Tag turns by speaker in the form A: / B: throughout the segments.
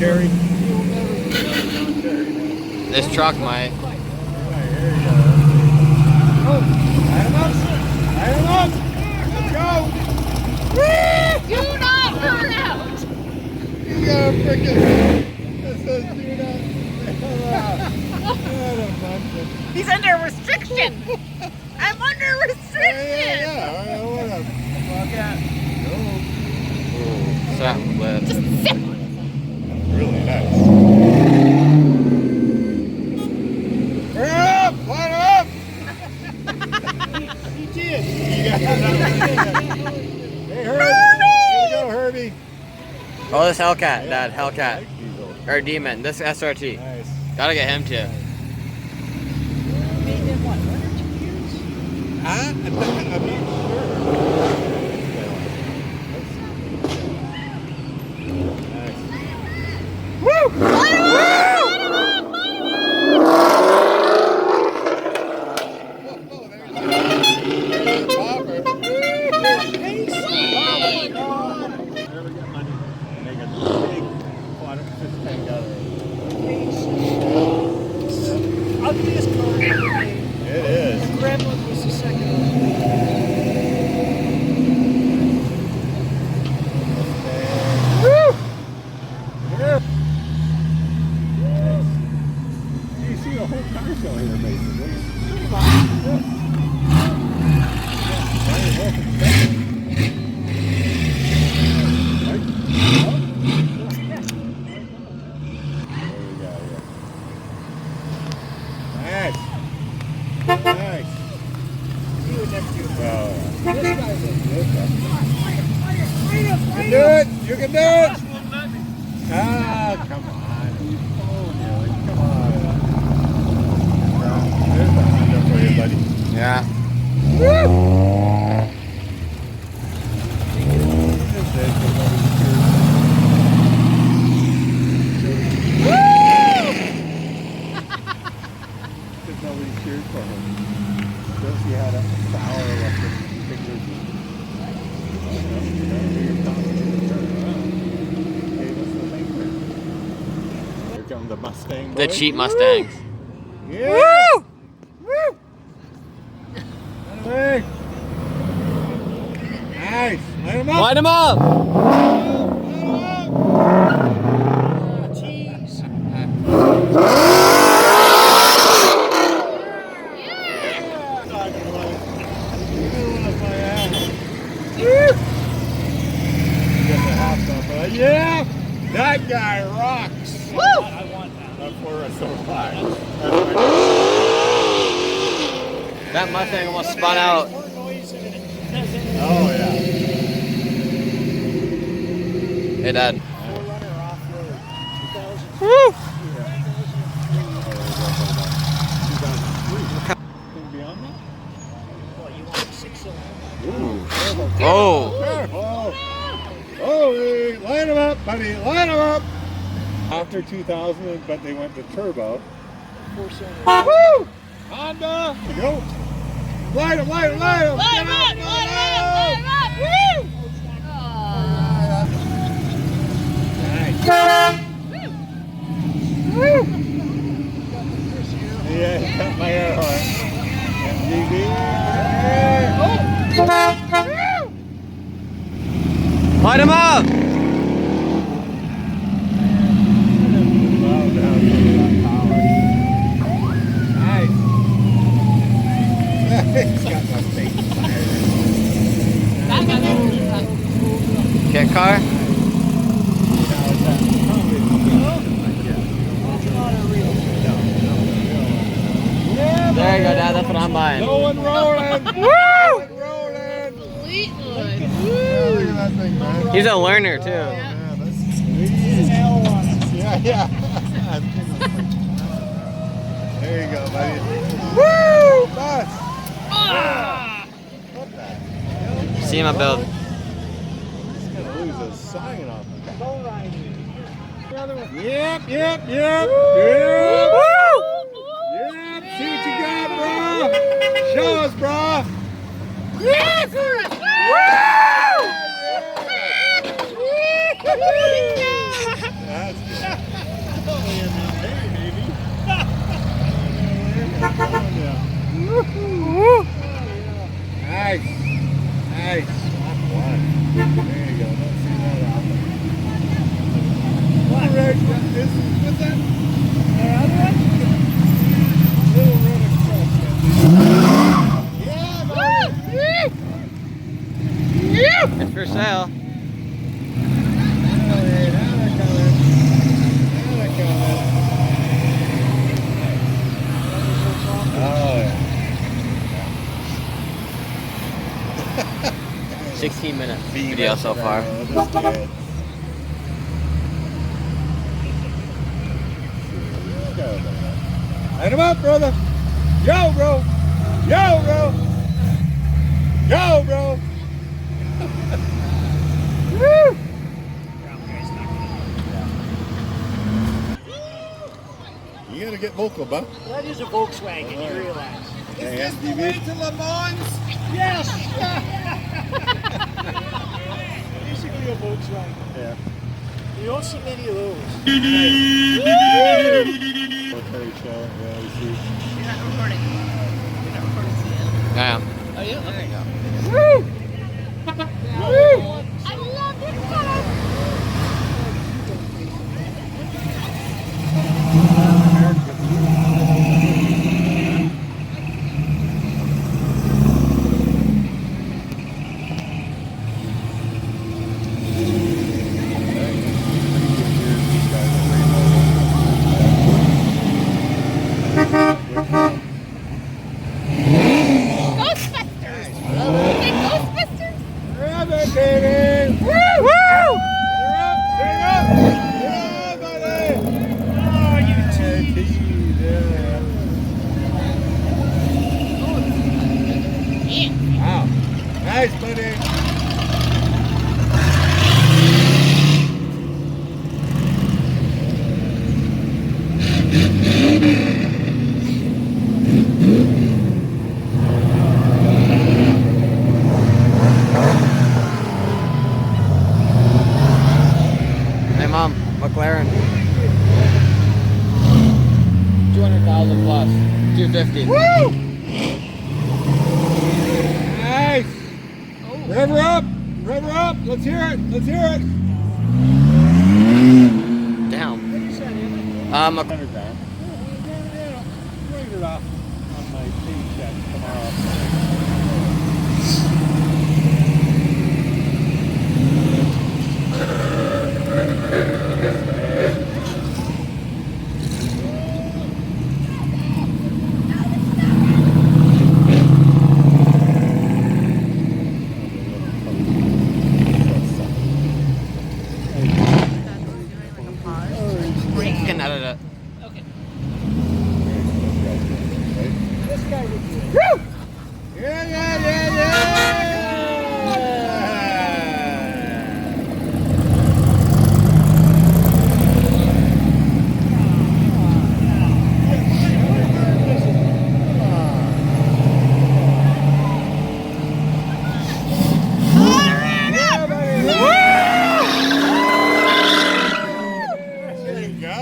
A: cherry.
B: This truck might.
A: Oh, light him up! Light him up! Let's go!
C: Do not burn out!
A: You got a frickin'... It says do not burn out. What a bunch of...
C: He's under restriction! I'm under restriction!
A: Yeah. What a fuck out.
B: That lip.
C: Just sit!
A: Really nice. Burn up! Light him up! He did. You got it. Hey, Herbie! Here you go, Herbie.
B: Oh, this Hellcat, Dad. Hellcat. Or Demon. This SRT.
A: Nice.
B: Gotta get him too.
C: Made in what, 1 or 2 years?
A: Huh? I'm not sure. Nice. Woo!
D: Ugliest car ever made.
A: It is.
D: Gremlin was the second one.
A: Woo! Yeah. You see the whole car show here, basically. Nice. Nice.
D: He would never do it.
A: Well,
D: This guy's a...
A: you can do it. You can do it. Ah, come on. Oh, Neely, come on. There's the Honda for you, buddy.
B: Yeah.
A: Woo! Because nobody cheered for him. Because he had a sour electric fingers. Here comes the Mustang boy.
B: The cheap Mustangs.
A: Yeah.
B: Woo!
A: Woo! Hey. Nice. Light him up.
B: Light him up!
D: Tease.
A: Yeah, that guy rocks.
C: Woo!
D: I want that.
A: That's where it's so high.
B: That Mustang almost spun out.
D: More noise than it does in
A: Oh yeah.
B: Hey, Dad.
D: Forerunner off-road. 2000.
B: Woo!
A: Beyond that?
D: Well, you want 6-cylinder.
B: Oh!
A: Careful. Oh, hey, line them up, buddy. Line them up. After 2000, but they went to turbo.
D: 4-cylinder.
A: Woo! Honda. Go. Light them, light them, light them.
C: Light him up! Light him up! Light him up! Woo!
A: Nice. Yeah, cut my air horn. MGB.
B: Light him up!
A: Nice. He's got my face.
B: Kit car? There you go, Dad. That's what I'm buying.
A: Going rolling.
B: Woo!
A: Going rolling.
C: Fleetwood.
A: Look at that thing, man.
B: He's a learner, too.
A: Yeah, that's sweet. Yeah. There you go, buddy. Woo! Bus. What the hell?
B: See him build.
A: He's gonna lose his sign off of that. Yep. Yep. Yep. See what you got, bro. Show us, bro.
C: Yes!
A: That's good. right. This is, what's that?
D: Other one?
A: Little red express. Yeah, buddy.
B: It's for sale.
A: Oh, yeah, now they're coming. Now they're coming. Oh, yeah.
B: 16-minute video so far.
A: Light him up, brother. Yo, bro. Yo, bro. Yo, bro. Woo! You gotta get vocal, bud.
D: That is a Volkswagen, you realize.
A: Is this the way to Le Mans?
D: Yes! Basically a Volkswagen.
A: Yeah.
D: You don't see many of those.
A: Military show, yeah, you see.
C: You're not recording. You're not recording yet.
B: Yeah.
C: Oh, yeah? Okay.
A: Woo! Woo!
C: I love this color. Ghostbusters! Hey, Ghostbusters!
A: Grab it, baby! Woo! Woo! Bring it up! Yeah, buddy!
D: Oh, you
A: tease! Yeah. Wow. Nice, buddy!
B: Hey, Mom. McLaren. 200,000 plus. 250.
A: Woo! Nice! Rev her up! Rev her up! Let's hear it! Let's hear it!
B: Damn.
A: $100 down. Write it off on my paycheck tomorrow.
B: Can edit it.
C: Okay.
D: This guy would do it.
A: Woo! Yeah, yeah, yeah, yeah! Yeah, buddy! There you go.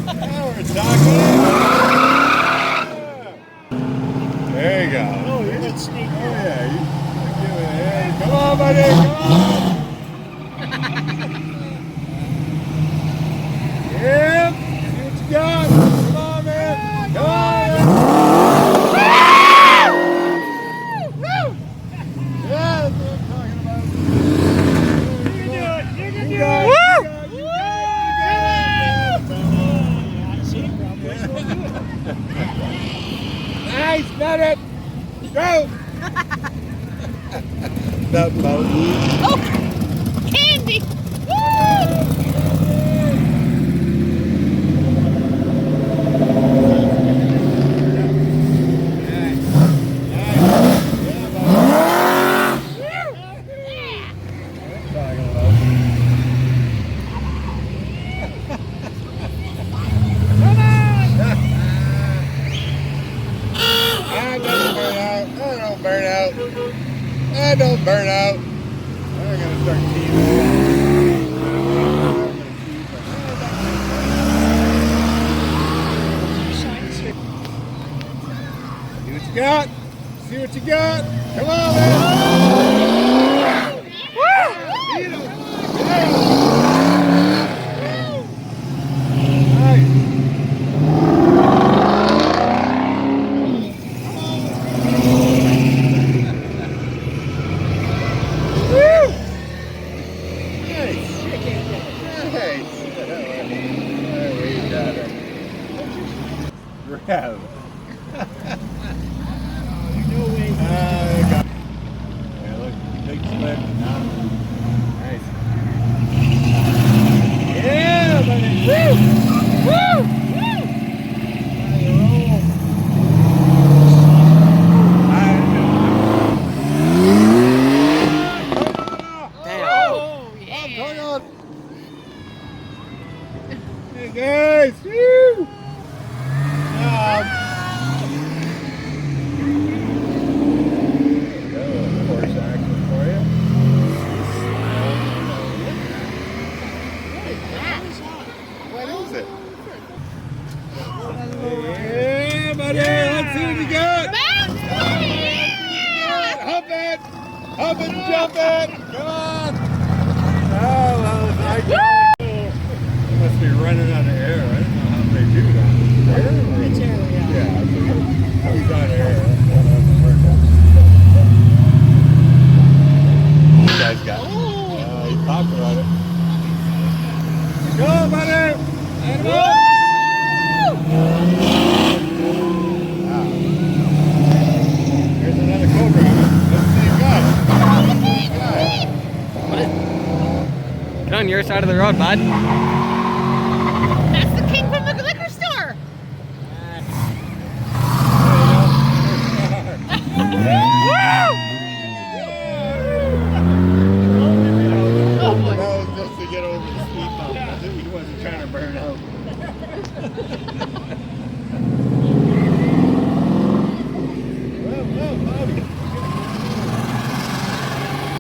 A: Now we're talking. There you go.
D: Oh, you're not sneaking.
A: Oh yeah, you give it a hand. Come on, buddy, come on. Yep, see what you got. Come on, man. Come on, man. Yeah, that's what I'm talking about.
D: You can do it. You can do
A: You got
D: it.
A: it. You got it.
D: Yeah, see, Cowboys will do it.
A: Nice, got it. Go. That boat.
C: Oh! Candy! Woo!
A: That don't burn out. I'm gonna start See what you got. See what you got. Come on, man. Yeah.
D: No way.
A: Yeah, look, big split. Nice. Yeah, buddy. Woo! Woo!
C: Oh, yeah.
A: Hey guys! Woo! Porsche action for you. What is it? Yeah, buddy! Let's see what you got! Hop it! Hop it and jump it! Come on! Oh, well, it's like they must be running out of air. I don't know how they do that.
D: Which area?
A: Yeah, he's on air. This guy's got it. He talked about it. Go, buddy! Light him up! Wow. Here's another Cobra. That's the same guy.
B: What is... Get on your side of the road, bud.
C: That's the king from the liquor store. Oh boy.
A: That was just to get over the speed bump.